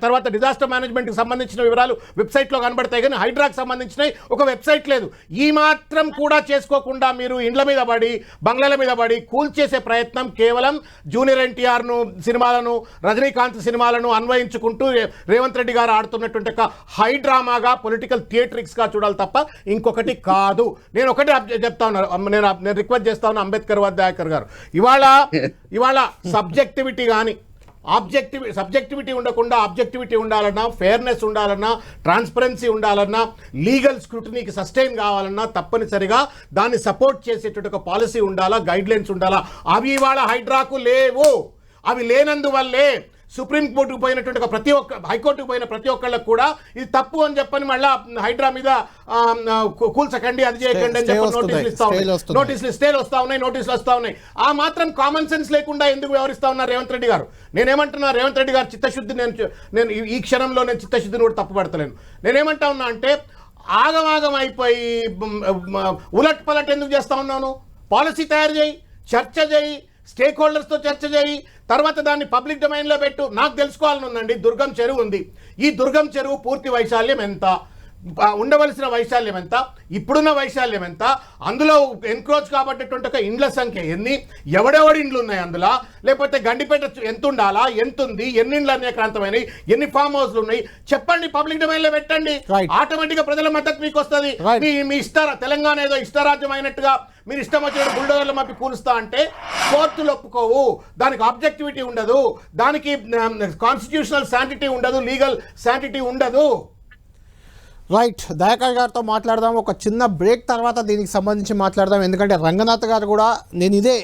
తర్వాత డిజాస్టర్ మేనేజ్మెంట్కి సంబంధించిన వివరాలు వెబ్సైట్లో కనబడతాయి, కానీ హైడ్రాకి సంబంధించినవి ఒక వెబ్సైట్ లేదు. ఈ మాత్రం కూడా చేసుకోకుండా మీరు ఇండ్ల మీద పడి, బంగ్లాల మీద పడి కూల్చేసే ప్రయత్నం కేవలం జూనియర్ ఎన్టీఆర్ను సినిమాలను, రజనీకాంత్ సినిమాలను అన్వయించుకుంటూ రేవంత్ రెడ్డి గారు ఆడుతున్నటువంటి ఒక హైడ్రామాగా, పొలిటికల్ థియేట్రిక్స్గా చూడాలి తప్ప ఇంకొకటి కాదు. నేను ఒకటి చెప్తా ఉన్నాను, నేను రిక్వెస్ట్ చేస్తా ఉన్నా అంబేద్కర్ దయాకర్ గారు, ఇవాళ సబ్జెక్టివిటీ కానీ సబ్జెక్టివిటీ ఉండకుండా ఆబ్జెక్టివిటీ ఉండాలన్నా, ఫెయిర్నెస్ ఉండాలన్నా, ట్రాన్స్పరెన్సీ ఉండాలన్నా, లీగల్ స్క్రూటినీకి సస్టైన్ కావాలన్నా తప్పనిసరిగా దాన్ని సపోర్ట్ చేసేటువంటి ఒక పాలసీ ఉండాలా, గైడ్ లైన్స్ ఉండాలా. అవి ఇవాళ హైడ్రాకు లేవు. అవి లేనందువల్లే సుప్రీంకోర్టుకు పోయినటువంటి హైకోర్టుకు పోయిన ప్రతి ఒక్కళ్ళకు కూడా ఇది తప్పు అని చెప్పని మళ్ళీ హైడ్రా మీద కూల్చకండి, అది చేయకండి అని చెప్పి నోటీసులు స్టేలు వస్తూ ఉన్నాయి, నోటీసులు వస్తూ ఉన్నాయి. ఆ మాత్రం కామన్ సెన్స్ లేకుండా ఎందుకు వ్యవహరిస్తా ఉన్నారు రేవంత్ రెడ్డి గారు? నేనేమంటున్నా, రేవంత్ రెడ్డి గారు చిత్తశుద్ధి, నేను ఈ క్షణంలో నేను చిత్తశుద్ధిని కూడా తప్పుపడతలేను. నేనేమంటా ఉన్నా అంటే, ఆగమాగం అయిపోయి ఉలట్ పలట్ ఎందుకు చేస్తా ఉన్నాను? పాలసీ తయారు చేయి, చర్చ చేయి, స్టేక్ హోల్డర్స్తో చర్చ చేయి, తర్వాత దాన్ని పబ్లిక్ డొమైన్లో పెట్టు. నాకు తెలుసుకోవాలని ఉందండి, దుర్గం చెరువు ఉంది. ఈ దుర్గం చెరువు పూర్తి వైశాల్యం ఎంత? ఉండవలసిన వైశాల్యం ఎంత, ఇప్పుడున్న వైశాల్యం ఎంత, అందులో ఎన్క్రోచ్ కాబట్టేటువంటి ఒక ఇండ్ల సంఖ్య ఎన్ని, ఎవడెవడి ఇండ్లు ఉన్నాయి అందులో, లేకపోతే గండిపేట ఎంత ఉండాలా, ఎంత ఉంది, ఎన్ని ఇండ్లు అనేక్రాంతమైనవి, ఎన్ని ఫామ్ హౌస్లు ఉన్నాయి చెప్పండి, పబ్లిక్ డొమైన్ లో పెట్టండి. ఆటోమేటిక్ గా ప్రజల మద్దతు మీకు వస్తుంది. మీ ఇష్టారా తెలంగాణ ఏదో ఇష్టరాజ్యం అయినట్టుగా మీరు ఇష్టం వచ్చిన బుల్డోజర్లు మప్పి కూలుస్తా అంటే కోర్టులు ఒప్పుకోవు, దానికి ఆబ్జెక్టివిటీ ఉండదు, దానికి కాన్స్టిట్యూషనల్ శాంటిటీ ఉండదు, లీగల్ శాంటిటీ ఉండదు. రైట్, దయాకర్ గారితో మాట్లాడదాం. ఒక చిన్న బ్రేక్ తర్వాత దీనికి సంబంధించి మాట్లాడదాం. ఎందుకంటే రంగనాథ్ గారు కూడా, నేను ఇదే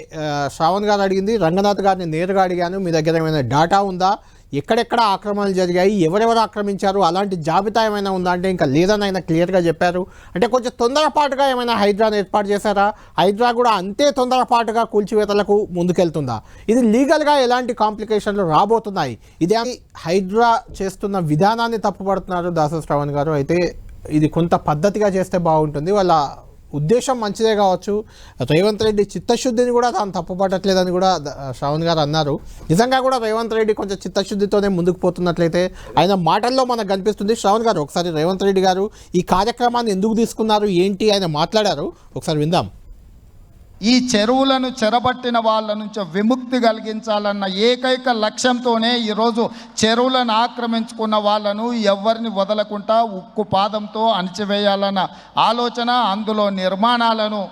శ్రావణ్ గారు అడిగింది, రంగనాథ్ గారిని నేరుగా అడిగాను, మీ దగ్గర ఏమైనా డేటా ఉందా, ఎక్కడెక్కడ ఆక్రమణలు జరిగాయి, ఎవరెవరు ఆక్రమించారు, అలాంటి జాబితా ఏమైనా ఉందా అంటే ఇంకా లేదని ఆయన క్లియర్గా చెప్పారు. అంటే కొంచెం తొందరపాటుగా ఏమైనా హైడ్రాను ఏర్పాటు చేశారా, హైడ్రా కూడా అంతే తొందరపాటుగా కూల్చివేతలకు ముందుకెళ్తుందా, ఇది లీగల్గా ఎలాంటి కాంప్లికేషన్లు రాబోతున్నాయి, ఇదే హైడ్రా చేస్తున్న విధానాన్ని తప్పుపడుతున్నారు దాసరి శ్రావణ్ గారు. అయితే ఇది కొంత పద్ధతిగా చేస్తే బాగుంటుంది, వాళ్ళ ఉద్దేశం మంచిదే కావచ్చు, రేవంత్ రెడ్డి చిత్తశుద్ధిని కూడా తాను తప్పుపట్టట్లేదని కూడా శ్రావణ్ గారు అన్నారు. నిజంగా కూడా రేవంత్ రెడ్డి కొంచెం చిత్తశుద్ధితోనే ముందుకు పోతున్నట్లయితే ఆయన మాటల్లో మనకు కనిపిస్తుంది. శ్రావణ్ గారు, ఒకసారి రేవంత్ రెడ్డి గారు ఈ కార్యక్రమాన్ని ఎందుకు తీసుకున్నారు, ఏంటి ఆయన మాట్లాడారు, ఒకసారి విందాం. ఈ చెరువులను చెరబట్టిన వాళ్ళ నుంచి విముక్తి కలిగించాలన్న ఏకైక లక్ష్యంతోనే ఈరోజు చెరువులను ఆక్రమించుకున్న వాళ్ళను ఎవరిని వదలకుండా ఉక్కు పాదంతో అణిచివేయాలన్న ఆలోచన, అందులో నిర్మాణాలను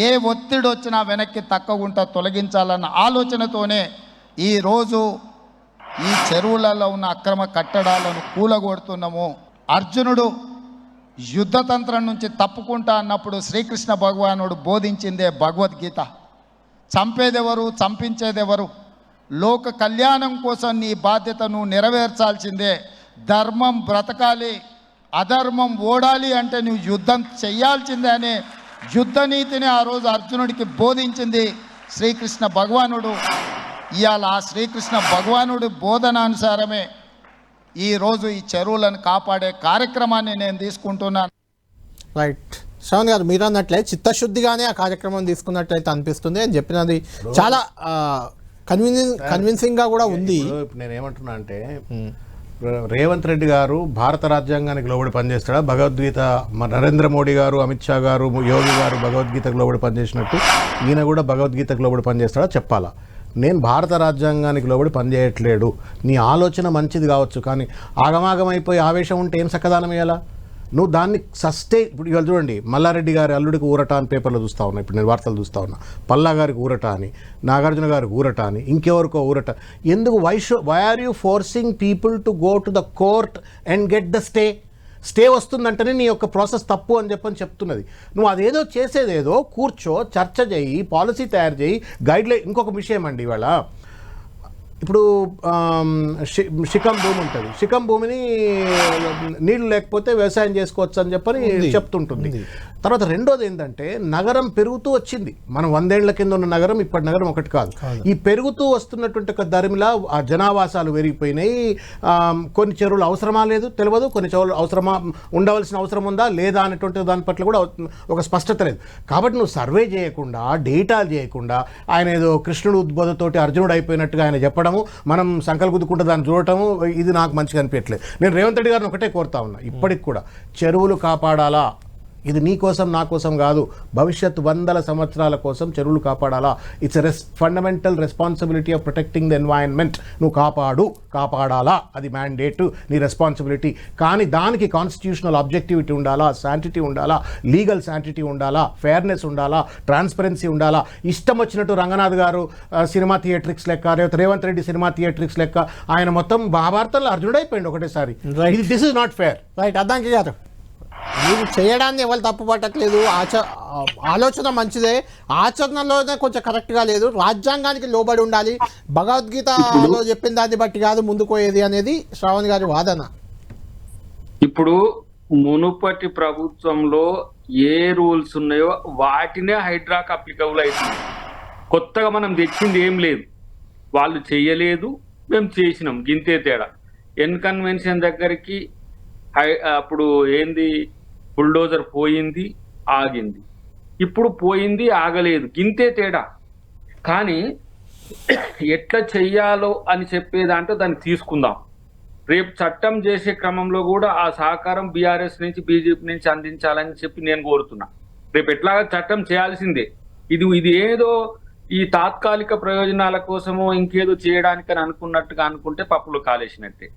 ఏ ఒత్తిడి వచ్చినా వెనక్కి తక్కకుండా తొలగించాలన్న ఆలోచనతోనే ఈరోజు ఈ చెరువులలో ఉన్న అక్రమ కట్టడాలను కూలగొడుతున్నాము. అర్జునుడు యుద్ధతంత్రం నుంచి తప్పుకుంటా అన్నప్పుడు శ్రీకృష్ణ భగవానుడు బోధించిందే భగవద్గీత. చంపేదెవరు, చంపించేదెవరు, లోక కళ్యాణం కోసం నీ బాధ్యతను నెరవేర్చాల్సిందే, ధర్మం బ్రతకాలి, అధర్మం ఓడాలి అంటే నువ్వు యుద్ధం చెయ్యాల్సిందే అనే యుద్ధనీతిని ఆ రోజు అర్జునుడికి బోధించింది శ్రీకృష్ణ భగవానుడు. ఇవాళ ఆ శ్రీకృష్ణ భగవానుడి బోధనానుసారమే ఈరోజు ఈ చెరువులను కాపాడే కార్యక్రమాన్ని నేను తీసుకుంటున్నాను. రైట్, శ్రవణ్ గారు మీరు అన్నట్లే చిత్తశుద్ధిగానే ఆ కార్యక్రమం తీసుకున్నట్లయితే అనిపిస్తుంది అని చెప్పినది చాలా కన్విన్సింగ్ గా కూడా ఉంది. నేనేమంటున్నా అంటే రేవంత్ రెడ్డి గారు భారత రాజ్యాంగానికి లోబడి పనిచేస్తాడా, భగవద్గీత నరేంద్ర మోడీ గారు, అమిత్ షా గారు, యోగి గారు భగవద్గీతకు లోబడి పనిచేసినట్టు ఈయన కూడా భగవద్గీతకు లోబడి పనిచేస్తాడా చెప్పాలా. నేను భారత రాజ్యాంగానికి లోబడి పనిచేయట్లేడు, నీ ఆలోచన మంచిది కావచ్చు, కానీ ఆగమాగమైపోయి ఆవేశం ఉంటే ఏం సక్కదానం ఇయ్యాలా నువ్వు దాన్ని ఇప్పుడు ఇవాళ చూడండి, మల్లారెడ్డి గారి అల్లుడికి ఊరట అని పేపర్లో చూస్తూ ఉన్నా, ఇప్పుడు నేను వార్తలు చూస్తూ ఉన్నా, పల్లా గారికి ఊరట అని, నాగార్జున గారికి ఊరట అని, ఇంకెవరికో ఊరట. ఎందుకు why are you forcing people to go to the court and get the stay వస్తుందంటేనే నీ యొక్క ప్రాసెస్ తప్పు అని చెప్తున్నది. నువ్వు అదేదో చేసేదేదో కూర్చో, చర్చ చేయి, పాలసీ తయారు చేయి, గైడ్లైన్. ఇంకొక విషయం అండి, ఇవాళ ఇప్పుడు శిఖం భూమి ఉంటుంది, శిఖం భూమిని నీళ్లు లేకపోతే వ్యవసాయం చేసుకోవచ్చు అని చెప్పని చెప్తుంటుంది. తర్వాత రెండోది ఏంటంటే నగరం పెరుగుతూ వచ్చింది. మనం 100 ఏళ్ల కింద ఉన్న నగరం ఇప్పటి నగరం ఒకటి కాదు. ఈ పెరుగుతూ వస్తున్నటువంటి ఒక ధరిమిలా ఆ జనావాసాలు పెరిగిపోయినాయి. కొన్ని చెరువులు అవసరమా లేదు తెలియదు, కొన్ని చెరువులు ఉండవలసిన అవసరం ఉందా లేదా అనేటువంటి దాని పట్ల కూడా ఒక స్పష్టత లేదు. కాబట్టి నువ్వు సర్వే చేయకుండా, డేటాలు చేయకుండా, ఆయన ఏదో కృష్ణుడు ఉద్బోధతోటి అర్జునుడు అయిపోయినట్టుగా ఆయన చెప్పడము, మనం సంకల్ గుద్దుకుంటే దాన్ని చూడటము, ఇది నాకు మంచిగా అనిపించట్లేదు. నేను రేవంత్ రెడ్డి గారిని ఒకటే కోరుతా ఉన్నా, ఇప్పటికి కూడా చెరువులు కాపాడాలా. ఇది నీ కోసం నా కోసం కాదు, భవిష్యత్ 100 సంవత్సరాల కోసం చెరువులు కాపాడాలా. It's fundamental responsibility of protecting the environment. నువ్వు కాపాడాలా, అది మ్యాండేట్, నీ రెస్పాన్సిబిలిటీ. కానీ దానికి కాన్స్టిట్యూషనల్ ఆబ్జెక్టివిటీ ఉండాలా, శాంటిటీ ఉండాలా, లీగల్ శాంటిటీ ఉండాలా, ఫెయిర్నెస్ ఉండాలా, ట్రాన్స్పరెన్సీ ఉండాలా. ఇష్టం వచ్చినట్టు రంగనాథ్ గారు సినిమా థియేట్రిక్స్ లెక్క, రేవంత్ రేవంత్ రెడ్డి సినిమా థియేట్రిక్స్ లెక్క ఆయన మొత్తం మహాభారతంలో అర్జునుడు అయిపోయింది ఒకటేసారి. This is not fair. Right, Addanki garu మీరు చేయడాన్ని ఎవరు తప్పు పట్టట్లేదు, ఆలోచన మంచిదే, ఆచరణలోనే కొంచెం కరెక్ట్గా లేదు. రాజ్యాంగానికి లోబడి ఉండాలి, భగవద్గీతలో చెప్పిన దాన్ని బట్టి కాదు ముందుకు పోయేది అనేది శ్రావణ్ గారి వాదన. ఇప్పుడు మునుపటి ప్రభుత్వంలో ఏ రూల్స్ ఉన్నాయో వాటినే హైడ్రాక్ అప్లికబుల్ అవుతుంది. కొత్తగా మనం తెచ్చింది ఏం లేదు, వాళ్ళు చెయ్యలేదు, మేము చేసినాం, గింతే తేడా. కన్వెన్షన్ దగ్గరికి అప్పుడు ఏంది, బుల్డోజర్ పోయింది ఆగింది, ఇప్పుడు పోయింది ఆగలేదు, గింతే తేడా. కానీ ఎట్లా చెయ్యాలో అని చెప్పేదాంట్లో దాన్ని తీసుకుందాం. రేపు చట్టం చేసే క్రమంలో కూడా ఆ సహకారం బీఆర్ఎస్ నుంచి బీజేపీ నుంచి అందించాలని చెప్పి నేను కోరుతున్నా. రేపు ఎట్లాగా చట్టం చేయాల్సిందే. ఇది ఏదో ఈ తాత్కాలిక ప్రయోజనాల కోసమో ఇంకేదో చేయడానికని అనుకున్నట్టుగా అనుకుంటే పప్పులో కాలేసినట్టే.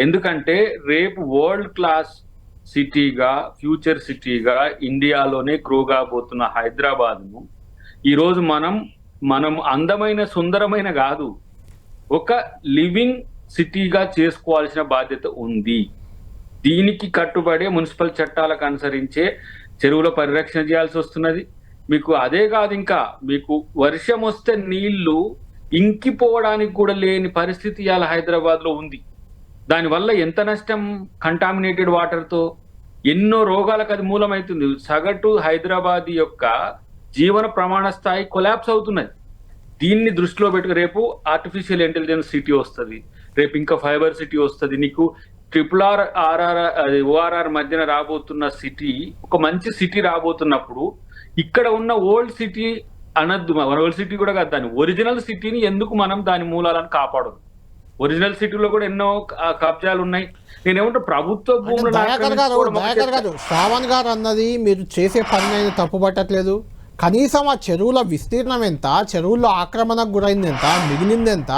ఎందుకంటే రేపు వరల్డ్ క్లాస్ సిటీగా, ఫ్యూచర్ సిటీగా ఇండియాలోనే గ్రో కాబోతున్న హైదరాబాద్ను ఈరోజు మనం అందమైన సుందరమైన కాదు, ఒక లివింగ్ సిటీగా చేసుకోవాల్సిన బాధ్యత ఉంది. దీనికి కట్టుబడే మున్సిపల్ చట్టాలకు అనుసరించే చెరువుల పరిరక్షణ చేయాల్సి వస్తున్నది. మీకు అదే కాదు, ఇంకా మీకు వర్షం వస్తే నీళ్లు ఇంకిపోవడానికి కూడా లేని పరిస్థితి ఇవాళ హైదరాబాద్ లో ఉంది. దానివల్ల ఎంత నష్టం, కంటామినేటెడ్ వాటర్ తో ఎన్నో రోగాలకు అది మూలమవుతుంది. సగటు హైదరాబాద్ యొక్క జీవన ప్రమాణ స్థాయి కొలాప్స్ అవుతున్నది. దీన్ని దృష్టిలో పెట్టుకు రేపు ఆర్టిఫిషియల్ ఇంటెలిజెన్స్ సిటీ వస్తుంది, రేపు ఇంకా ఫైబర్ సిటీ వస్తుంది. నీకు ORR మధ్యన రాబోతున్న సిటీ ఒక మంచి సిటీ రాబోతున్నప్పుడు ఇక్కడ ఉన్న ఓల్డ్ సిటీ అనద్దు, ఓల్డ్ సిటీ కూడా కాదు, దాని ఒరిజినల్ సిటీని ఎందుకు మనం దాని మూలాలను కాపాడదు? ఒరిజినల్ సిటీలో కూడా ఎన్నో కబ్జాలు ఉన్నాయి. నేనేమంటే ప్రభుత్వ భూములు శ్రావణ్ గారు అన్నది మీరు చేసే పని అనేది తప్పు పట్టట్లేదు. కనీసం ఆ చెరువుల విస్తీర్ణం ఎంత, చెరువుల్లో ఆక్రమణకు గురైంది ఎంత, మిగిలింది ఎంత,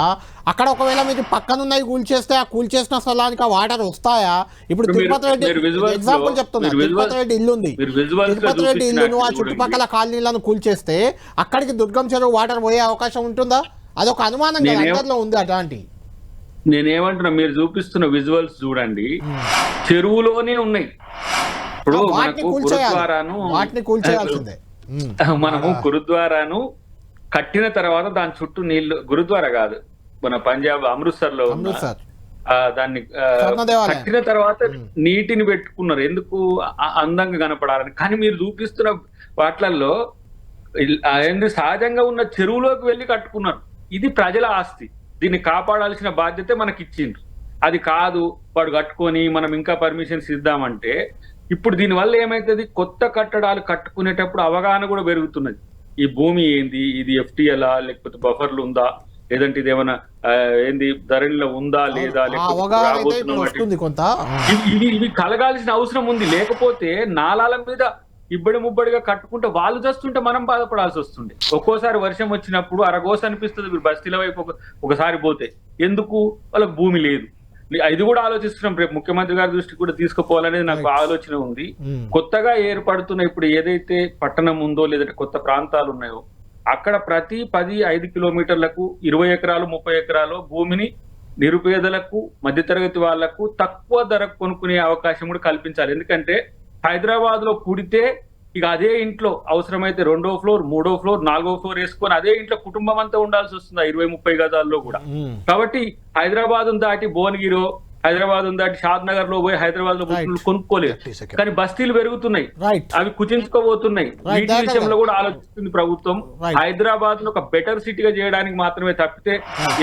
అక్కడ ఒకవేళ మీరు పక్కనున్నవి కూల్చేస్తే ఆ కూల్చేసిన స్థలానికి ఆ వాటర్ వస్తాయా? ఇప్పుడు తిరుపతి రెడ్డి ఎగ్జాంపుల్ చెప్తున్నా, తిరుపతి రెడ్డి ఇల్లు ఉంది, తిరుపతి రెడ్డి ఇల్లును ఆ చుట్టుపక్కల కాలనీలను కూల్చేస్తే అక్కడికి దుర్గం చెరువు వాటర్ పోయే అవకాశం ఉంటుందా? అదొక అనుమానం అందరిలో ఉంది. అట్లాంటి నేనేమంటున్నా, మీరు చూపిస్తున్న విజువల్స్ చూడండి, చెరువులోనే ఉన్నాయి. ఇప్పుడు మనకు వాటిని కూల్చేయాల్సిందే. మనము గురుద్వారాను కట్టిన తర్వాత దాని చుట్టూ నీళ్లు, గురుద్వారా కాదు, మన పంజాబ్ అమృత్సర్ లో దాన్ని కట్టిన తర్వాత నీటిని పెట్టుకున్నారు, ఎందుకు అందంగా కనపడాలని. కానీ మీరు చూపిస్తున్న వాటిల్లో సహజంగా ఉన్న చెరువులోకి వెళ్ళి కట్టుకున్నారు. ఇది ప్రజల ఆస్తి, దీన్ని కాపాడాల్సిన బాధ్యత మనకి ఇచ్చిండ్రు. అది కాదు వాడు కట్టుకొని మనం ఇంకా పర్మిషన్స్ ఇద్దామంటే, ఇప్పుడు దీనివల్ల ఏమైతుంది, కొత్త కట్టడాలు కట్టుకునేటప్పుడు అవగాహన కూడా పెరుగుతున్నది. ఈ భూమి ఏంది, ఇది FTLా లేకపోతే బఫర్లు ఉందా, లేదంటే ఇది ఏమైనా ఏంది ధరణిలో ఉందా లేదా, లేకపోతే ఇవి కలగాల్సిన అవసరం ఉంది. లేకపోతే నాలాల మీద ఇబ్బడి ముబ్బడిగా కట్టుకుంటే వాళ్ళు చేస్తుంటే మనం బాధపడాల్సి వస్తుంది. ఒక్కోసారి వర్షం వచ్చినప్పుడు అరగోస అనిపిస్తుంది మీరు బస్తీల వైపు ఒకసారి పోతే, ఎందుకు వాళ్ళకి భూమి లేదు. ఇది కూడా ఆలోచిస్తున్నాం, రేపు ముఖ్యమంత్రి గారి దృష్టికి కూడా తీసుకుపోవాలనేది నాకు ఆలోచన ఉంది. కొత్తగా ఏర్పడుతున్న ఇప్పుడు ఏదైతే పట్టణం ఉందో లేదంటే కొత్త ప్రాంతాలు ఉన్నాయో అక్కడ ప్రతి 10-5 కిలోమీటర్లకు 20 ఎకరాలు 30 ఎకరాలు భూమిని నిరుపేదలకు, మధ్యతరగతి వాళ్లకు తక్కువ ధరకు కొనుక్కునే అవకాశం కూడా కల్పించాలి. ఎందుకంటే హైదరాబాద్ లో పుడితే ఇక అదే ఇంట్లో అవసరమైతే 2వ ఫ్లోర్ 3వ ఫ్లోర్ 4వ ఫ్లోర్ వేసుకొని అదే ఇంట్లో కుటుంబం అంతా ఉండాల్సి వస్తుంది 20-30 గజాల్లో కూడా. కాబట్టి హైదరాబాద్ దాటి భువనగిరో, హైదరాబాద్ దాటి షాద్ నగర్ లో పోయి హైదరాబాద్ లో కొనుక్కోలేదు. కానీ బస్తీలు పెరుగుతున్నాయి, అవి కుచించుకోబోతున్నాయి. వీటి విషయంలో కూడా ఆలోచిస్తుంది ప్రభుత్వం. హైదరాబాద్ ను ఒక బెటర్ సిటీగా చేయడానికి మాత్రమే తప్పితే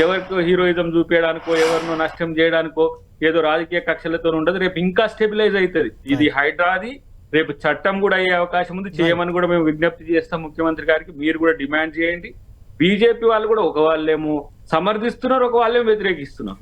ఎవరికో హీరోయిజం చూపించడానికో, ఎవరినో నష్టం చేయడానికో, ఏదో రాజకీయ కక్షలతో ఉండదు. రేపు ఇంకా స్టెబిలైజ్ అవుతుంది ఇది హైడ్రాది. రేపు చట్టం కూడా అయ్యే అవకాశం ఉంది. చేయమని కూడా మేము విజ్ఞప్తి చేస్తాం ముఖ్యమంత్రి గారికి. మీరు కూడా డిమాండ్ చేయండి. బీజేపీ వాళ్ళు కూడా ఒక వాళ్ళేమో సమర్థిస్తున్నారు, ఒక వాళ్ళేమో వ్యతిరేకిస్తున్నారు.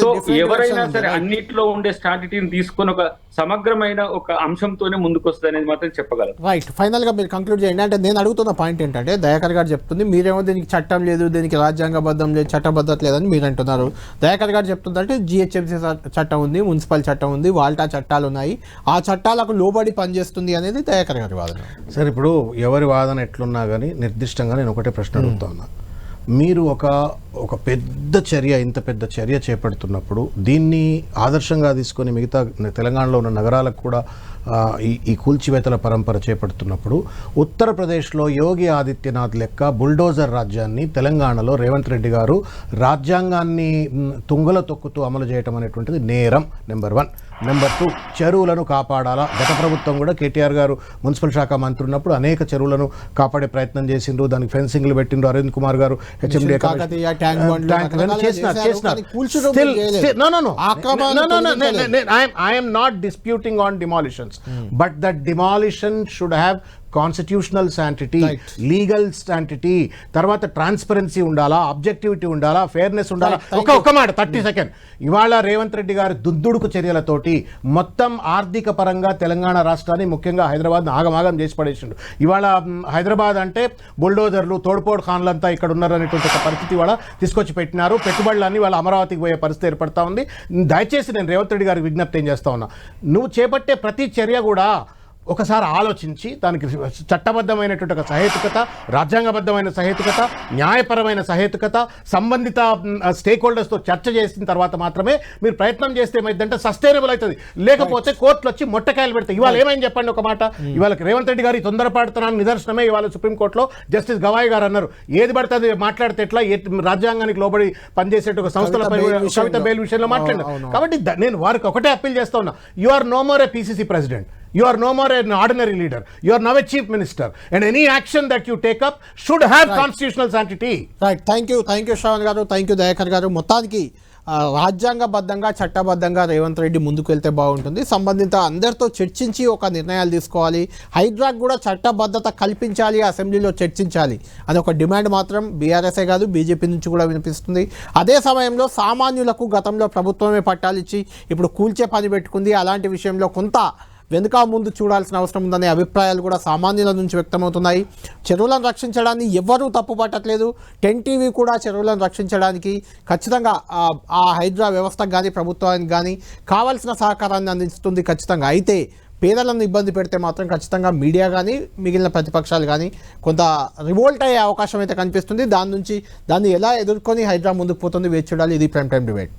సో ఎవరైనా సరే అన్నిట్లో ఉండే స్ట్రాటజీని తీసుకొని ఒక సమగ్రమైన ఒక అంశంతోనే ముందుకు వస్తుంది అనేది మాత్రం చెప్పగలరు. రైట్, ఫైనల్ గా మీరు కంక్లూడ్ చేయండి. అంటే నేను అడుగుతున్న పాయింట్ ఏంటంటే, దయాకర్ గారు చెప్తుంది మీరేమో దీనికి చట్టం లేదు, దీనికి రాజ్యాంగబద్ధం లేదు, చట్టబద్ధత లేదని మీరు అంటున్నారు. దయాకర్ గారు చెప్తుందంటే GHMC చట్టం ఉంది, మున్సిపల్ చట్టం ఉంది, వాల్టా చట్టాలు ఉన్నాయి, ఆ చట్టాలకు లోబడి పనిచేస్తుంది అనేది దయాకర్ గారి వాదన. సరే, ఇప్పుడు ఎవరి వాదన ఎట్లున్నా కానీ నిర్దిష్టంగా నేను ఒకటే ప్రశ్న అడుగుతా ఉన్నా. మీరు ఒక పెద్ద చర్య, ఇంత పెద్ద చర్య చేపడుతున్నప్పుడు దీన్ని ఆదర్శంగా తీసుకొని మిగతా తెలంగాణలో ఉన్న నగరాలకు కూడా ఈ కూల్చివేతల పరంపర చేపడుతున్నప్పుడు ఉత్తరప్రదేశ్లో యోగి ఆదిత్యనాథ్ లెక్క బుల్డోజర్ రాజ్యాన్ని తెలంగాణలో రేవంత్ రెడ్డి గారు రాజ్యాంగాన్ని తుంగల తొక్కుతూ అమలు చేయటం అనేటువంటిది నేరం. నెంబర్ 1. నెంబర్ 2, చెరువులను కాపాడాలా. గత ప్రభుత్వం కూడా KTR గారు మున్సిపల్ శాఖ మంత్రి ఉన్నప్పుడు అనేక చెరువులను కాపాడే ప్రయత్నం చేసిండ్రు, దానికి ఫెన్సింగ్లు పెట్టిండ్రు. అరవింద్ కుమార్ గారు HMD I am not disputing on demolitions, but the demolition should have constitutional sanctity, legal sanctity, తర్వాత ట్రాన్స్పరెన్సీ ఉండాలా, ఆబ్జెక్టివిటీ ఉండాలా, ఫెయిర్నెస్ ఉండాలా. ఒక మాట 30 సెకండ్. ఇవాళ రేవంత్ రెడ్డి గారి దుద్దుడుకు చర్యలతోటి మొత్తం ఆర్థిక పరంగా తెలంగాణ రాష్ట్రాన్ని, ముఖ్యంగా హైదరాబాద్ ఆగమాగం చేసి పడేసిండు. ఇవాళ హైదరాబాద్ అంటే బుల్డోజర్లు, తోడ్పోడు ఖాన్లంతా ఇక్కడ ఉన్నారనేటువంటి ఒక పరిస్థితి ఇవాళ తీసుకొచ్చి పెట్టినారు. పెట్టుబడులన్నీ వాళ్ళ అమరావతికి పోయే పరిస్థితి ఏర్పడతా ఉంది. దయచేసి నేను రేవంత్ రెడ్డి గారికి విజ్ఞప్తి ఏం చేస్తా ఉన్నా, నువ్వు చేపట్టే ప్రతి చర్య కూడా ఒకసారి ఆలోచించి దానికి చట్టబద్ధమైనటువంటి ఒక సహేతుకత, రాజ్యాంగబద్ధమైన సహేతుకత, న్యాయపరమైన సహేతుకత, సంబంధిత స్టేక్ హోల్డర్స్తో చర్చ చేసిన తర్వాత మాత్రమే మీరు ప్రయత్నం చేస్తే ఏమైందంటే సస్టైనబుల్ అవుతుంది. లేకపోతే కోర్టులు వచ్చి మొట్టకాయలు పెడతాయి. ఇవాళ ఏమైంది చెప్పండి ఒక మాట. ఇవాళ రేవంత్ రెడ్డి గారి తొందరపాటుతనాన్ని నిదర్శనమే ఇవాళ సుప్రీంకోర్టులో జస్టిస్ గవాయ్ గారు అన్నారు, ఏది పడుతుంది మాట్లాడితే ఎట్లా, రాజ్యాంగానికి లోబడి పనిచేసే ఒక సంస్థలపై కవిత బెయిల్ విషయంలో మాట్లాడినారు. కాబట్టి నేను వారికి ఒకటే అప్పీల్ చేస్తా ఉన్నా, you are no more a PCC president. You are no more an ordinary leader. You are now a chief minister. And any action that you take up should have constitutional sanctity. Right. Thank you Shravan గారు, thank you Dayakar గారు. మొత్తానికి రాజ్యాంగబద్ధంగా, చట్టబద్ధంగా రేవంత్ రెడ్డి ముందుకు వెళ్తే బాగుంటుంది. సంబంధిత అందరితో చర్చించి ఒక నిర్ణయాలు తీసుకోవాలి. హైడ్రాక్ కూడా చట్టబద్ధత కల్పించాలి, అసెంబ్లీలో చర్చించాలి అని ఒక డిమాండ్ మాత్రం బీఆర్ఎస్ఏ కాదు బీజేపీ నుంచి కూడా వినిపిస్తుంది. అదే సమయంలో సామాన్యులకు గతంలో ప్రభుత్వమే పట్టాలు ఇచ్చి ఇప్పుడు కూల్చే పని పెట్టుకుంది. అలాంటి విషయంలో కొంత వెనుక ముందు చూడాల్సిన అవసరం ఉందనే అభిప్రాయాలు కూడా సామాన్యుల నుంచి వ్యక్తమవుతున్నాయి. చెరువులను రక్షించడాన్ని ఎవ్వరూ తప్పు పట్టట్లేదు. 10 టీవీ కూడా చెరువులను రక్షించడానికి ఖచ్చితంగా ఆ హైడ్రా వ్యవస్థకు కానీ ప్రభుత్వానికి కానీ కావాల్సిన సహకారాన్ని అందిస్తుంది ఖచ్చితంగా. అయితే పేదలను ఇబ్బంది పెడితే మాత్రం ఖచ్చితంగా మీడియా కానీ మిగిలిన ప్రతిపక్షాలు కానీ కొంత రివోల్ట్ అయ్యే అవకాశం అయితే కనిపిస్తుంది. దాన్ని ఎలా ఎదుర్కొని హైడ్రా ముందుకు పోతుంది వేచి చూడాలి. ఇది ప్రైమ్ టైం డిబేట్.